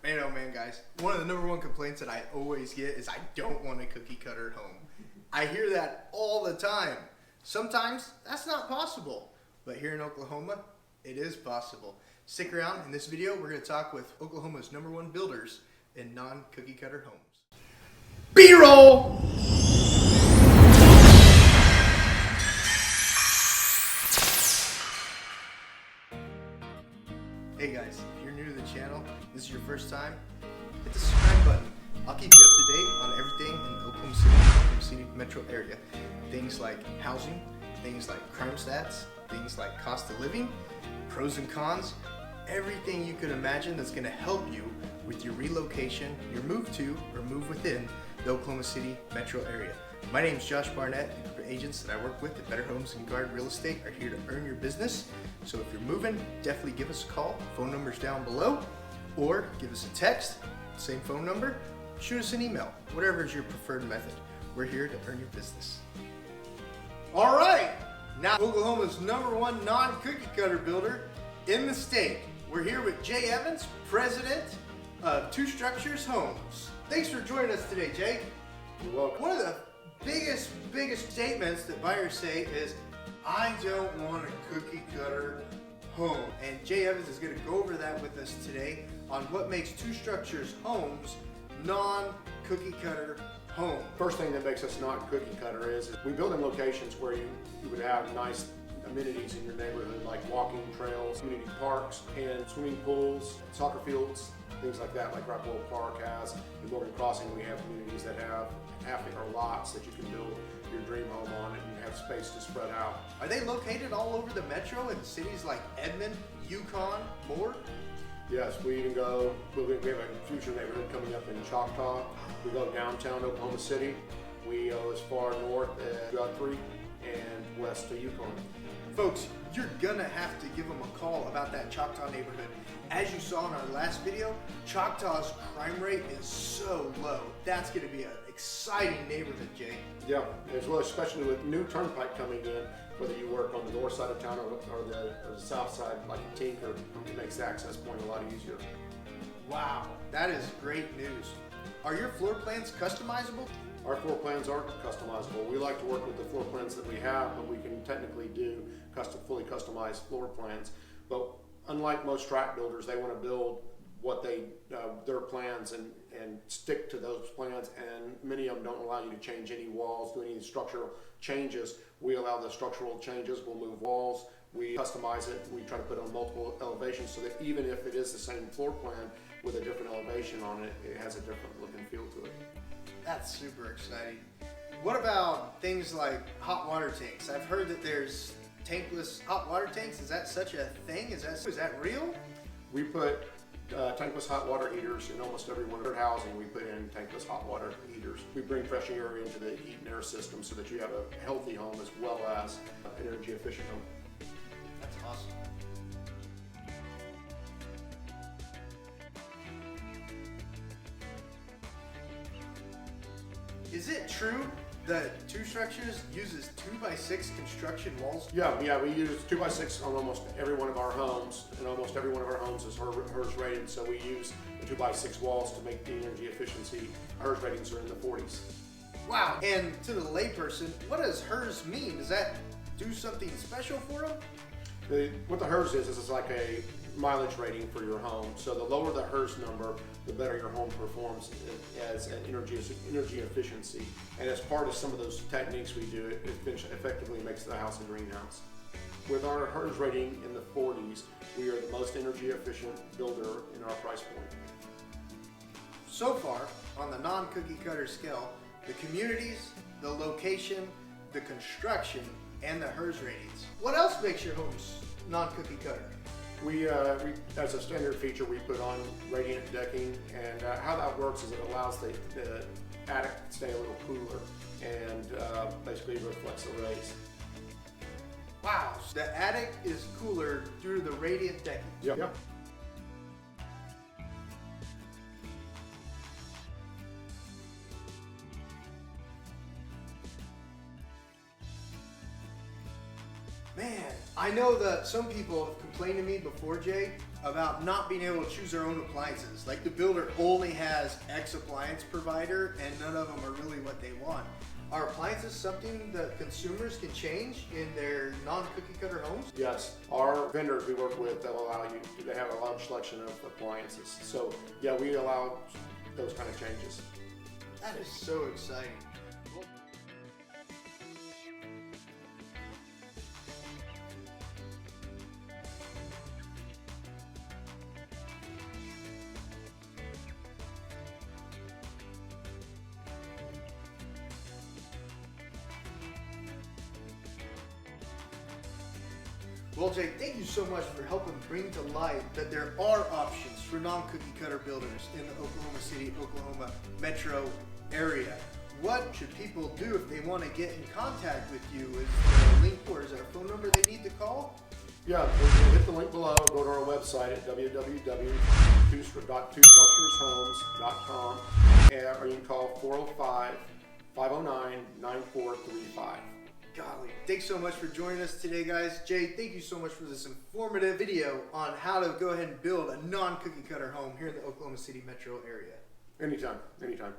I know, man, guys. One of the number one complaints that I always get is I don't want a cookie cutter home. I hear that all the time. Sometimes that's not possible, but here in Oklahoma, it is possible. Stick around. In this video, we're going to talk with Oklahoma's number one builders in non-cookie cutter homes. B-roll! Hey guys, if you're new to the channel, this is your first time, hit the subscribe button. I'll keep you up to date on everything in the Oklahoma City Metro Area. Things like housing, things like crime stats, things like cost of living, pros and cons, everything you could imagine that's going to help you with your relocation, your move to or move within the Oklahoma City Metro Area. My name is Josh Barnett. The group of agents that I work with at Better Homes and Guard Real Estate are here to earn your business. So if you're moving, definitely give us a call. Phone number's down below, or give us a text, same phone number, shoot us an email, whatever is your preferred method. We're here to earn your business. All right, now Oklahoma's number one non-cookie cutter builder in the state. We're here with Jay Evans, president of Two Structures Homes. Thanks for joining us today, Jay. You're welcome. One of the biggest statements that buyers say is, I don't want a cookie cutter home. And Jay Evans is going to go over that with us today on what makes Two Structures Homes non-cookie cutter home. First thing that makes us not cookie cutter is we build in locations where you would have nice amenities in your neighborhood, like walking trails, community parks, and swimming pools, soccer fields, things like that, like Rapwell Park has. In Morgan Crossing, we have communities that have half-acre lots that you can build your dream home on it and have space to spread out. Are they located all over the metro in cities like Edmond, Yukon, more? Yes, we even go, we have a future neighborhood coming up in Choctaw. We go downtown Oklahoma City. We go as far north as Guthrie and west to Yukon. Folks, you're gonna have to give them a call about that Choctaw neighborhood. As you saw in our last video, Choctaw's crime rate is so low. That's gonna be an exciting neighborhood, Jay. Yeah, as well, especially with new turnpike coming in, whether you work on the north side of town or the south side, like Tinker, it makes the access point a lot easier. Wow, that is great news. Are your floor plans customizable? Our floor plans aren't customizable. We like to work with the floor plans that we have, but we can technically do fully customized floor plans. But unlike most tract builders, they want to build what their plans and stick to those plans, and many of them don't allow you to change any walls, do any structural changes. We allow the structural changes. We'll move walls. We customize it. We try to put on multiple elevations so that even if it is the same floor plan with a different elevation on it, it has a different look and feel to it. That's super exciting. What about things like hot water tanks? I've heard that there's tankless hot water tanks. Is that such a thing? Is that real? We put tankless hot water heaters in almost every one of our housing. We put in tankless hot water heaters. We bring fresh air into the heat and air system so that you have a healthy home as well as an energy efficient home. That's awesome. Is it true that Two Structures uses 2x6 construction walls? Yeah, we use 2x6 on almost every one of our homes, and almost every one of our homes is HERS rated, so we use the 2x6 walls to make the energy efficiency. HERS ratings are in the 40s. Wow, and to the layperson, what does HERS mean? Does that do something special for them? What the HERS is it's like a mileage rating for your home. So the lower the HERS number, the better your home performs as an energy efficiency. And as part of some of those techniques we do, it effectively makes the house a greenhouse. With our HERS rating in the 40s, we are the most energy efficient builder in our price point. So far, on the non-cookie cutter scale, the communities, the location, the construction, and the HERS ratings. What else makes your homes non-cookie cutter? We as a standard feature, we put on radiant decking, and how that works is it allows the attic to stay a little cooler and basically reflects the rays. Wow, so the attic is cooler due to the radiant decking. Yep. Man, I know that some people have complained to me before, Jay, about not being able to choose our own appliances. Like the builder only has X appliance provider and none of them are really what they want. Are appliances something that consumers can change in their non-cookie cutter homes? Yes, our vendors we work with, they'll allow you, they have a large selection of appliances. So yeah, we allow those kind of changes. That is so exciting. Well, Jake, thank you so much for helping bring to light that there are options for non-cookie cutter builders in the Oklahoma City, Oklahoma Metro Area. What should people do if they want to get in contact with you? Is there a link or is there a phone number they need to call? Yeah, hit the link below, go to our website at www.twostructureshomes.com, or you can call 405-509-9435. Golly, thanks so much for joining us today, guys. Jay, thank you so much for this informative video on how to go ahead and build a non-cookie cutter home here in the Oklahoma City Metro Area. Anytime, anytime.